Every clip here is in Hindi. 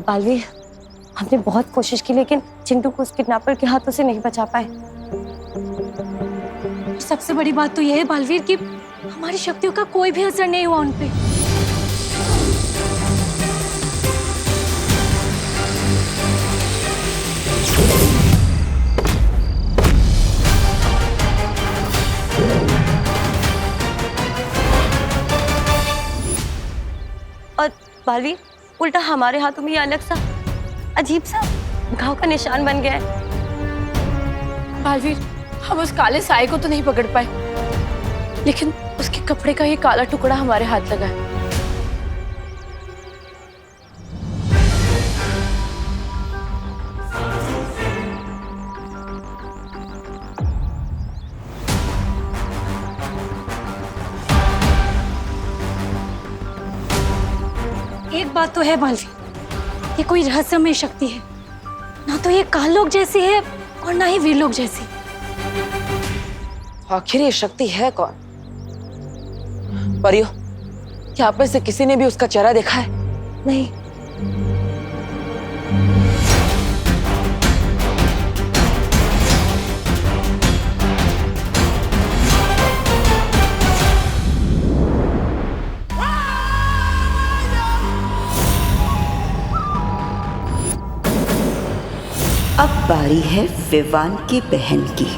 बालवीर, हमने बहुत कोशिश की लेकिन चिंटू को उस किडनैपर के हाथों से नहीं बचा पाए। सबसे बड़ी बात तो यह है बालवीर कि हमारी शक्तियों का कोई भी असर नहीं हुआ उन पे। और बालवीर, उल्टा हमारे हाथों में ये अलग सा अजीब सा घाव का निशान बन गया है। बालवीर, हम उस काले साए को तो नहीं पकड़ पाए, लेकिन उसके कपड़े का ये काला टुकड़ा हमारे हाथ लगा है। एक बात तो है बालवीर, ये कोई रहस्यमय शक्ति है। ना तो ये काललोक जैसी है और ना ही वीरलोक जैसी। आखिर ये शक्ति है कौन? परियो, क्या आप में से किसी ने भी उसका चेहरा देखा है? नहीं। अब बारी है विवान की बहन की।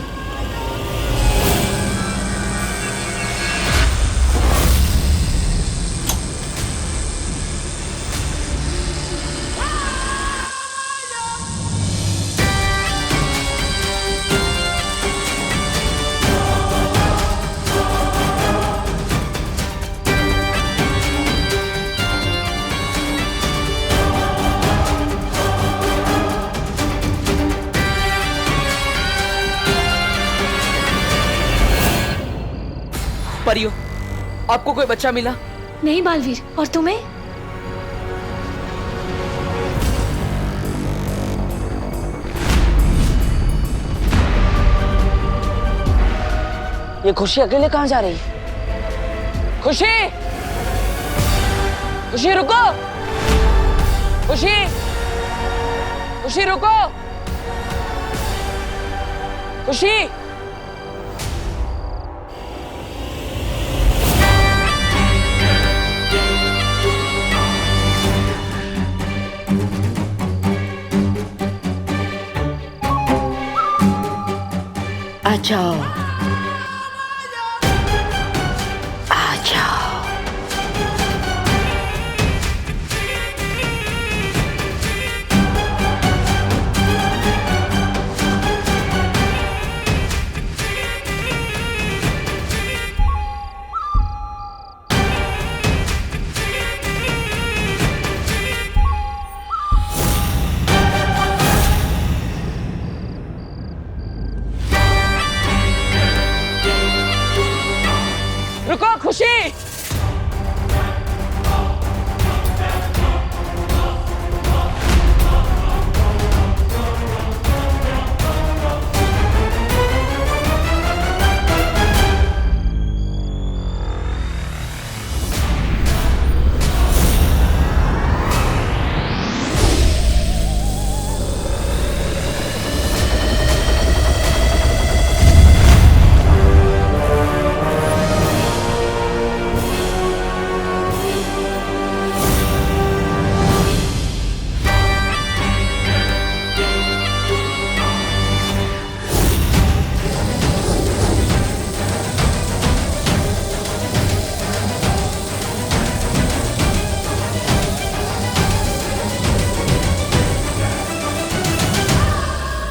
परियो, आपको कोई बच्चा मिला? नहीं बालवीर, और तुम्हें? ये खुशी अकेले कहाँ जा रही? खुशी, खुशी रुको! खुशी, खुशी रुको! खुशी! आ जाओ, आ जाओ। रुको खुशी!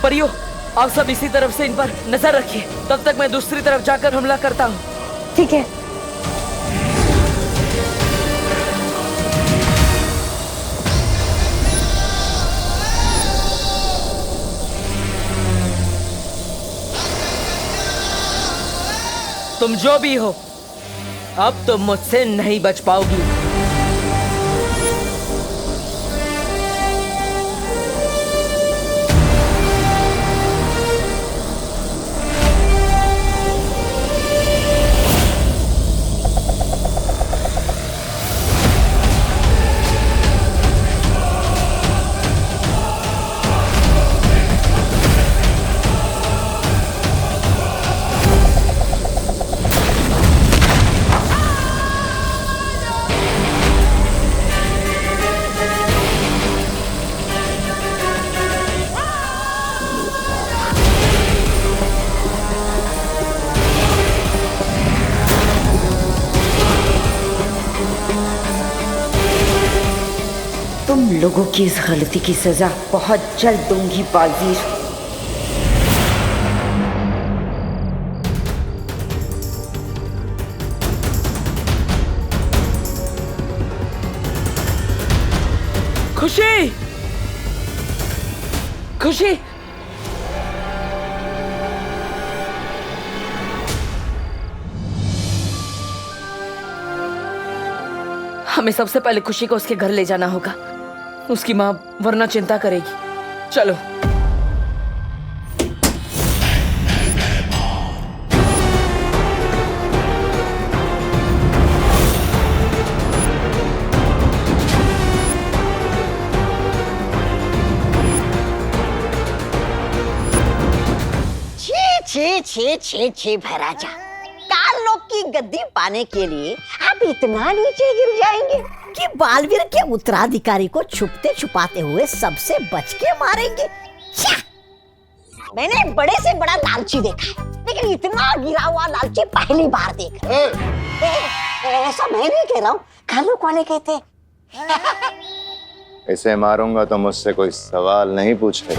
परियो, आप सब इसी तरफ से इन पर नजर रखिए, तब तक मैं दूसरी तरफ जाकर हमला करता हूँ। ठीक है। तुम जो भी हो, अब तुम मुझसे नहीं बच पाओगी। तुम लोगों की इस गलती की सजा बहुत जल्द दूंगी बालवीर। खुशी, खुशी, हमें सबसे पहले खुशी को उसके घर ले जाना होगा। उसकी माँ वरना चिंता करेगी। चलो। छे छे छे भैराजा, 4 लोग की गद्दी पाने के लिए आप इतना नीचे गिर जाएंगे कि बालवीर के उत्तराधिकारी को छुपते छुपाते हुए सबसे बच के मारेंगे। मैंने बड़े से बड़ा लालची देखा है, लेकिन इतना गिरा हुआ लालची पहली बार देख रहा हूं। ऐसा मैं नहीं कह रहा हूँ, कालूक वाले कहते। इसे मारूंगा तो मुझसे कोई सवाल नहीं पूछे।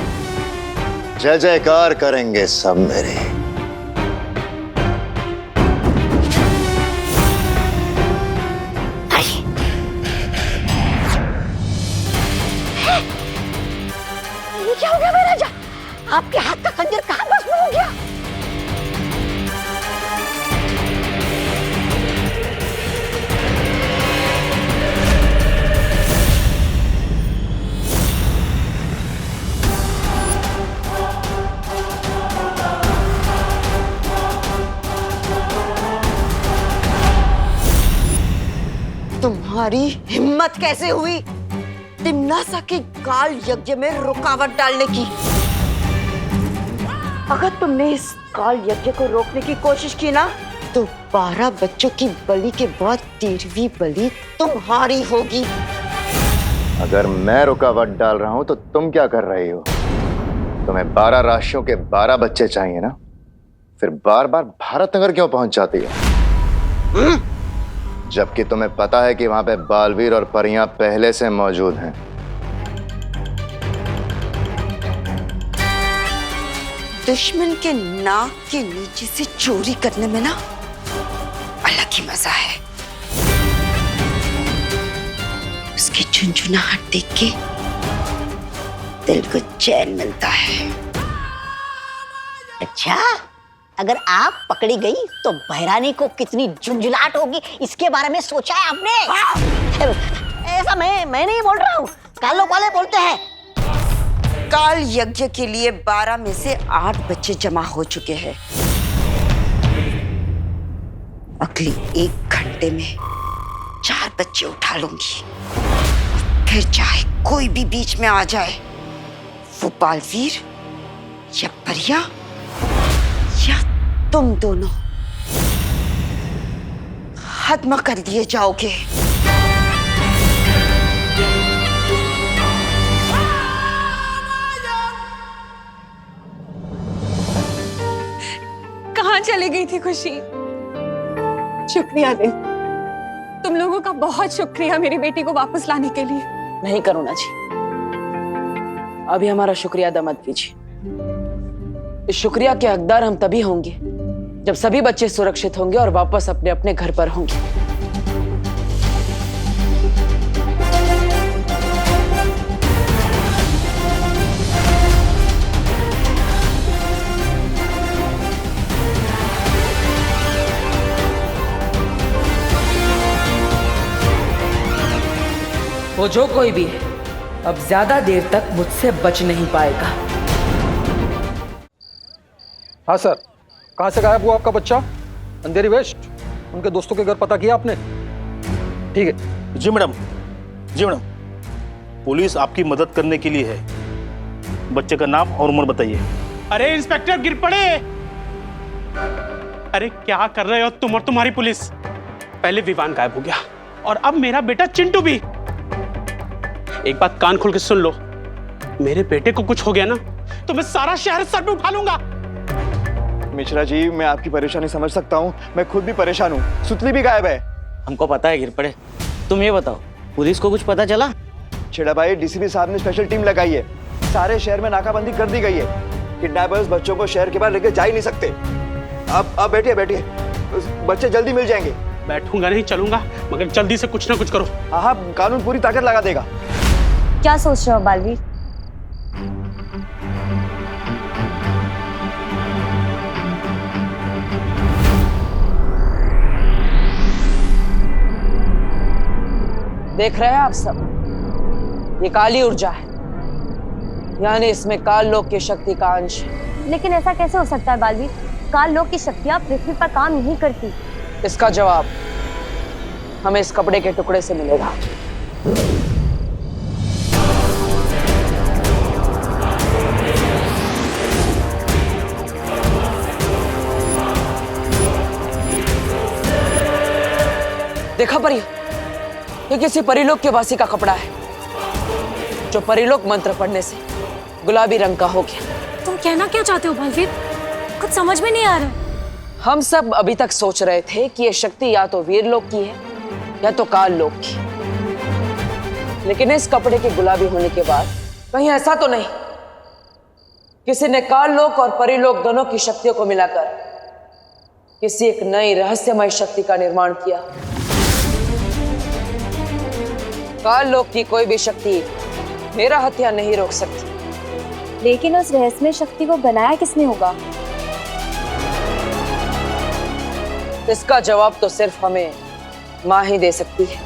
जय जयकार करेंगे सब मेरे। ये क्या हो गया महाराजा? आपके हाथ का खंजर कहाँ भस्म हो गया? तुम्हारी हिम्मत कैसे हुई तिम्नासा के काल यज्ञ में रुकावट डालने की? अगर तुमने इस काल यज्ञ को रोकने की कोशिश की ना, तो 12 बच्चों की बलि के बाद 13वीं बलि तुम्हारी होगी। अगर मैं रुकावट डाल रहा हूं तो तुम क्या कर रही हो? तुम्हें 12 राशियों के 12 बच्चे चाहिए ना? फिर बार बार भारत नगर क्यों पहुंच जाती है? जबकि तुम्हें पता है कि वहां पे बालवीर और परियां पहले से मौजूद हैं। दुश्मन के नाक के नीचे से चोरी करने में ना अलग ही मजा है। उसकी झुनझुनाहट देख के दिल को चैन मिलता है। अच्छा, अगर आप पकड़ी गई तो बहरानी को कितनी झुंझुलाहट होगी, इसके बारे में सोचा है आपने? ऐसा मैं नहीं बोल रहा हूँ, कालों वाले बोलते हैं। काल यज्ञ के लिए 12 में से 8 बच्चे जमा हो चुके हैं। अगली 1 घंटे में 4 बच्चे उठा लूंगी। फिर चाहे कोई भी बीच में आ जाए, वो बालवीर या परिया या तुम दोनों खत्म कर दिए जाओगे। कहाँ चली गई थी खुशी? शुक्रिया दे, तुम लोगों का बहुत शुक्रिया मेरी बेटी को वापस लाने के लिए। नहीं करुणा जी, अभी हमारा शुक्रिया अदा मत कीजिए। इस शुक्रिया के हकदार हम तभी होंगे जब सभी बच्चे सुरक्षित होंगे और वापस अपने अपने घर पर होंगे। वो जो कोई भी है, अब ज्यादा देर तक मुझसे बच नहीं पाएगा। हाँ सर, कहाँ से गायब हुआ आपका बच्चा? अंधेरी वेस्ट, उनके दोस्तों के घर पता किया आपने? ठीक है। जी मैडम, जी मैडम, पुलिस आपकी मदद करने के लिए है। बच्चे का नाम और उम्र बताइए। अरे इंस्पेक्टर गिर पड़े। अरे क्या कर रहे हो तुम और तुम्हारी पुलिस? पहले विवान गायब हो गया और अब मेरा बेटा चिंटू भी। एक बात कान खोल के सुन लो, मेरे बेटे को कुछ हो गया ना तो मैं सारा शहर सर पे उठा लूंगा। मिश्रा जी, मैं आपकी परेशानी समझ सकता हूँ, मैं खुद भी परेशान हूँ। सुतली भी गायब है। हमको पता है गिर पड़े। तुम ये बताओ, पुलिस को कुछ पता चला? छेड़ा भाई, डीसीपी साहब ने स्पेशल टीम लगाई है, सारे शहर में नाकाबंदी कर दी गई है। किडनैपर्स बच्चों को शहर के बाहर लेके जा ही नहीं सकते। अब बैठिए बैठिए, बच्चे जल्दी मिल जाएंगे। बैठूंगा नहीं, चलूंगा, मगर जल्दी से कुछ ना कुछ करो। हाँ, कानून पूरी ताकत लगा देगा। क्या सोच रहे हो बालवीर? देख रहे हैं आप सब, ये काली ऊर्जा है, यानी इसमें काल लोक की शक्ति का अंश है। लेकिन ऐसा कैसे हो सकता है बालवीर? काल लोक की शक्तियां पृथ्वी पर काम नहीं करती। इसका जवाब हमें इस कपड़े के टुकड़े से मिलेगा। देखा परियो, ये किसी परिलोक के वासी का कपड़ा है, जो परिलोक मंत्र पढ़ने से गुलाबी रंग का हो गया। तुम कहना क्या चाहते हो बालवीर? कुछ समझ में नहीं आ रहा। हम सब अभी तक सोच रहे थे कि ये शक्ति या तो वीर लोक की है या तो काल लोक की, लेकिन इस कपड़े के गुलाबी होने के बाद कहीं ऐसा तो नहीं किसी ने काल लोक और परिलोक दोनों की शक्तियों को मिलाकर किसी एक नई रहस्यमय शक्ति का निर्माण किया। काल लोक की कोई भी शक्ति मेरा हत्या नहीं रोक सकती। लेकिन उस रहस्यमय शक्ति को बनाया किसने होगा? इसका जवाब तो सिर्फ हमें माँ ही दे सकती है।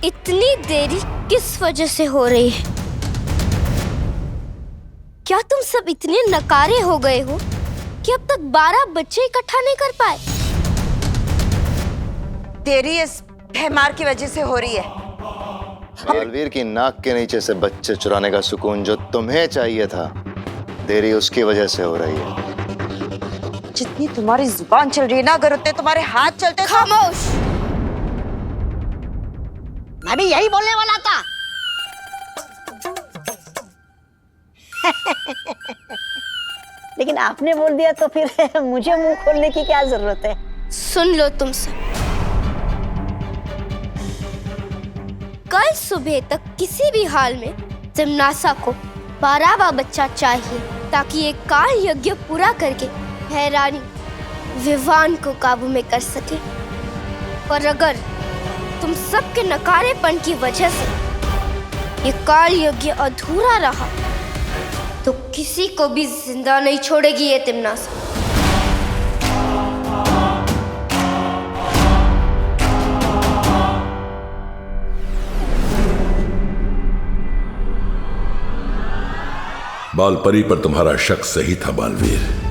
इतनी देरी किस वजह से हो रही है? क्या तुम सब इतने नकारे हो गए हो कि अब तक 12 बच्चे इकट्ठा नहीं कर पाए? देरी इस भैमार की वजह से हो रही है। बालवीर की नाक के नीचे से बच्चे चुराने का सुकून जो तुम्हें चाहिए था, देरी उसकी वजह से हो रही है। जितनी तुम्हारी जुबान चल रही है ना, अगर उतने तुम्हारे हाथ चलते। खामोश! मैं भी यही बोलने वाला था। लेकिन आपने बोल दिया तो फिर मुझे मुंह खोलने की क्या जरूरत है? सुन लो तुम सब, कल सुबह तक किसी भी हाल में जिम्नासा को 12वां बच्चा चाहिए, ताकि ये काल यज्ञ पूरा करके हैरानी विवान को काबू में कर सके। और अगर तुम सबके नकारेपन की वजह से ये काल यज्ञ अधूरा रहा तो किसी को भी जिंदा नहीं छोड़ेगी ये तिम्नासा। बालपरी पर तुम्हारा शक सही था बालवीर।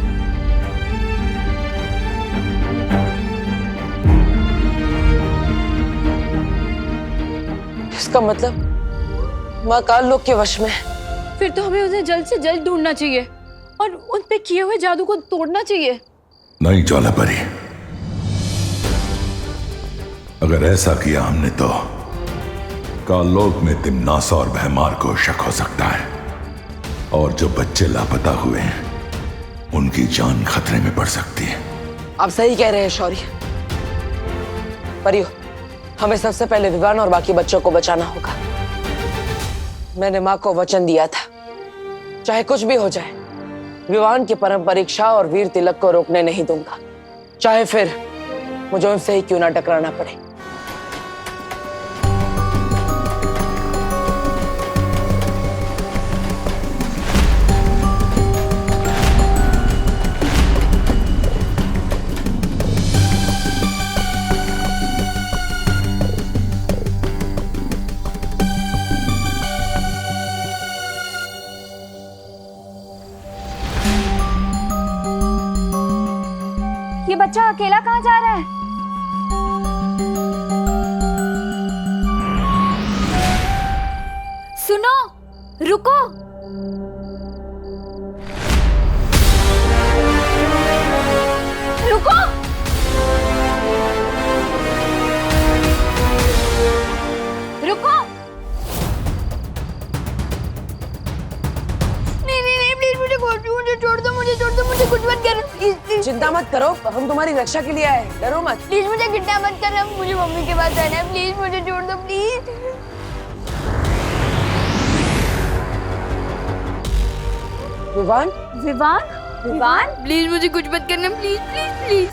इसका मतलब माँ काल लोक के वश में है। फिर तो हमें उन्हें जल्द से जल्द ढूंढना चाहिए और उन पे किए हुए जादू को तोड़ना चाहिए। नहीं ज्वालापरी, अगर ऐसा किया हमने तो काल लोक में तिम्नासा और भैमार को शक हो सकता है, और जो बच्चे लापता हुए हैं उनकी जान खतरे में पड़ सकती है। आप सही कह रहे हैं शौर्य। परियो, हमें सबसे पहले विवान और बाकी बच्चों को बचाना होगा। मैंने माँ को वचन दिया था, चाहे कुछ भी हो जाए, विवान की परम परीक्षा और वीर तिलक को रोकने नहीं दूंगा, चाहे फिर मुझे उनसे ही क्यों ना टकराना पड़े। ये बच्चा अकेला कहाँ जा रहा है? रुको। रुको। रुको। नहीं नहीं नहीं, प्लीज मुझे छोड़ दो, मुझे छोड़ दो, मुझे कुछ मत करो प्लीज प्लीज। चिंता मत करो, हम तुम्हारी रक्षा के लिए आए हैं, डरो मत। प्लीज मुझे किडनैप मत करना, मुझे मम्मी के पास रहना है, प्लीज मुझे छोड़ दो प्लीज। विवान, विवान, विवान, प्लीज मुझे कुछ मत करना, प्लीज प्लीज प्लीज।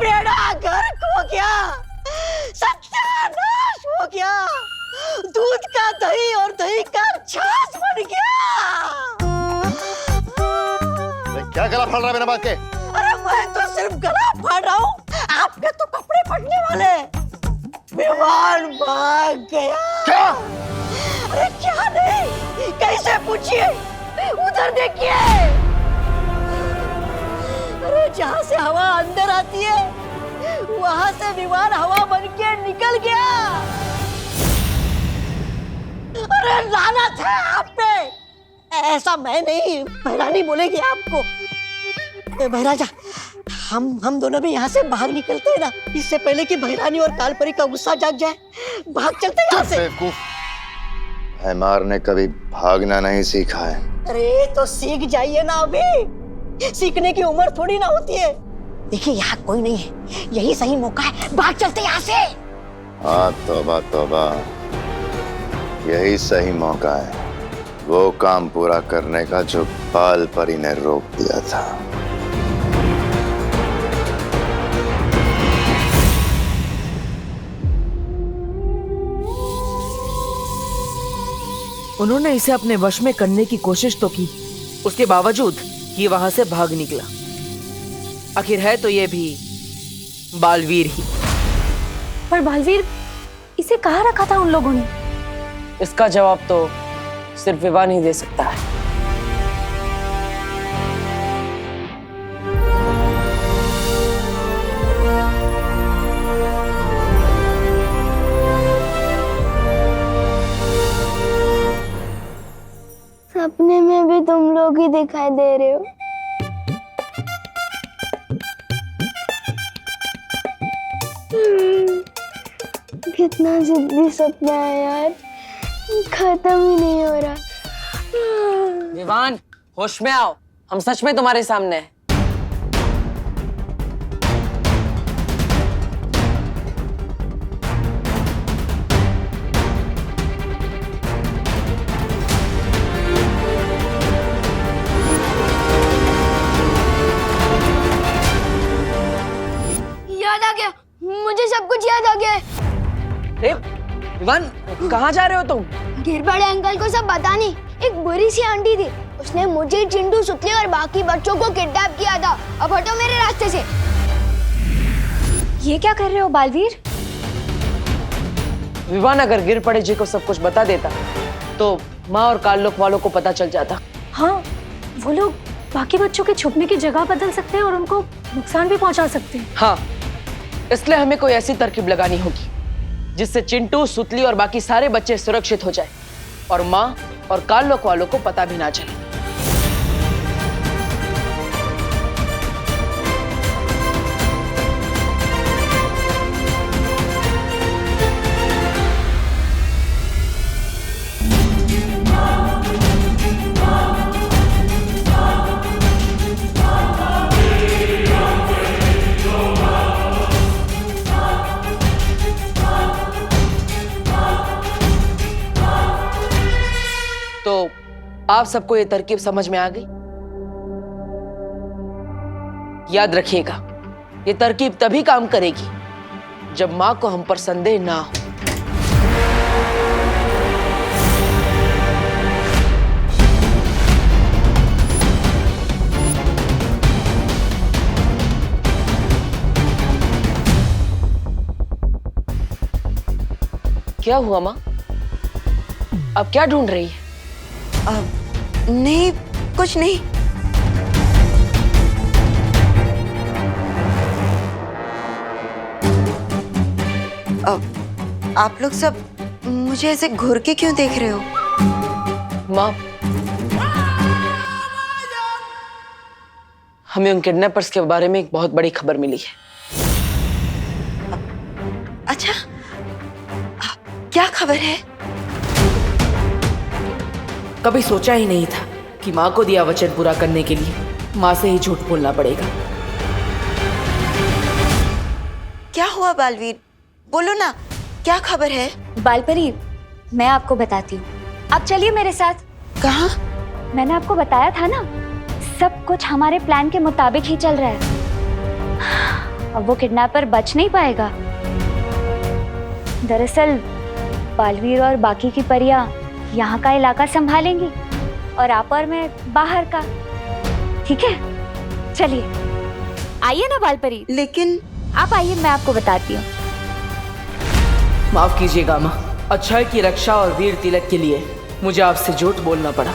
बेड़ा घर खो गया, सत्यानाश हो गया, दूध का दही और दही का छाछ बन गया। क्या गला फाड़ रहा है बिना बात के? अरे मैं तो सिर्फ गला फाड़ रहा हूँ, आपके तो कपड़े फटने वाले। विमान भाग गया। क्या? अरे क्या नहीं, कैसे पूछिए, उधर देखिए। अरे जहाँ से हवा अंदर आती है वहां से विमान हवा बन के निकल गया। अरे लानत है आप पे। ऐसा मैं नहीं, बहरानी बोलेगी आपको। बहराजा, हम दोनों भी यहाँ से बाहर निकलते हैं ना, इससे पहले कि बहरानी और कालपरी का गुस्सा जाग जाए। भाग चलते हैं यहाँ से। बेवकूफ, हैमार ने कभी भागना नहीं सीखा है। अरे तो सीख जाइए ना, अभी सीखने की उम्र थोड़ी ना होती है। देखिए यहाँ कोई नहीं है, यही सही मौका है, भाग चलते यहाँ से। हाँ तौबा तौबा, यही सही मौका है वो काम पूरा करने का जो बाल परी ने रोक दिया था। उन्होंने इसे अपने वश में करने की कोशिश तो की, उसके बावजूद ये वहां से भाग निकला। आखिर है तो ये भी बालवीर ही। पर बालवीर, इसे कहाँ रखा था उन लोगों ने? इसका जवाब तो सिर्फ विवान ही दे सकता है। सपने में भी तुम लोग ही दिखाई दे रहे हो। कितना जिद्दी सपना है यार, खत्म ही नहीं हो रहा। विवान, होश में आओ, हम सच में तुम्हारे सामने हैं। याद आ गया, मुझे सब कुछ याद आ गया है। विवान, कहाँ जा रहे हो तुम? गिर बड़े अंकल को सब बता नहीं, एक बुरी सी आंटी थी, उसने मुझे, चिंटू, सुतली और बाकी बच्चों को किडनैप किया था। अब हटो मेरे रास्ते से। ये क्या कर रहे हो बालवीर? विवान अगर गिर पड़े जी को सब कुछ बता देता तो माँ और काल्लोक वालों को पता चल जाता। हाँ, वो लोग बाकी बच्चों के छुपने की जगह बदल सकते हैं और उनको नुकसान भी पहुंचा सकते हैं। हाँ, इसलिए हमें कोई ऐसी तरकीब लगानी होगी जिससे चिंटू, सुतली और बाकी सारे बच्चे सुरक्षित हो जाए और माँ और काल्लोक वालों को पता भी ना चले। तो आप सबको ये तरकीब समझ में आ गई? याद रखिएगा, ये तरकीब तभी काम करेगी जब माँ को हम पर संदेह ना हो। क्या हुआ माँ? अब क्या ढूंढ रही है? नहीं, कुछ नहीं। आप लोग सब मुझे ऐसे घूर के क्यों देख रहे हो? माँ, हमें उन किडनैपर्स के बारे में एक बहुत बड़ी खबर मिली है। अच्छा, क्या खबर है? कभी सोचा ही नहीं था कि माँ को दिया वचन पूरा करने के लिए माँ से ही झूठ बोलना पड़ेगा। क्या हुआ बालवीर? बोलो ना, क्या खबर है? बालपरी, मैं आपको बताती हूँ। आप चलिए मेरे साथ। कहाँ? मैंने आपको बताया था ना, सब कुछ हमारे प्लान के मुताबिक ही चल रहा है। अब वो किडनैपर बच नहीं पाएगा। दरअसल बालवीर और बाकी की परियां यहाँ का इलाका संभालेंगी और आप और मैं बाहर का। ठीक है, चलिए आइए ना बालपरी। लेकिन आप आइए, मैं आपको बताती हूँ। माफ कीजिएगा माँ, अच्छाई की रक्षा और वीर तिलक के लिए मुझे आपसे झूठ बोलना पड़ा।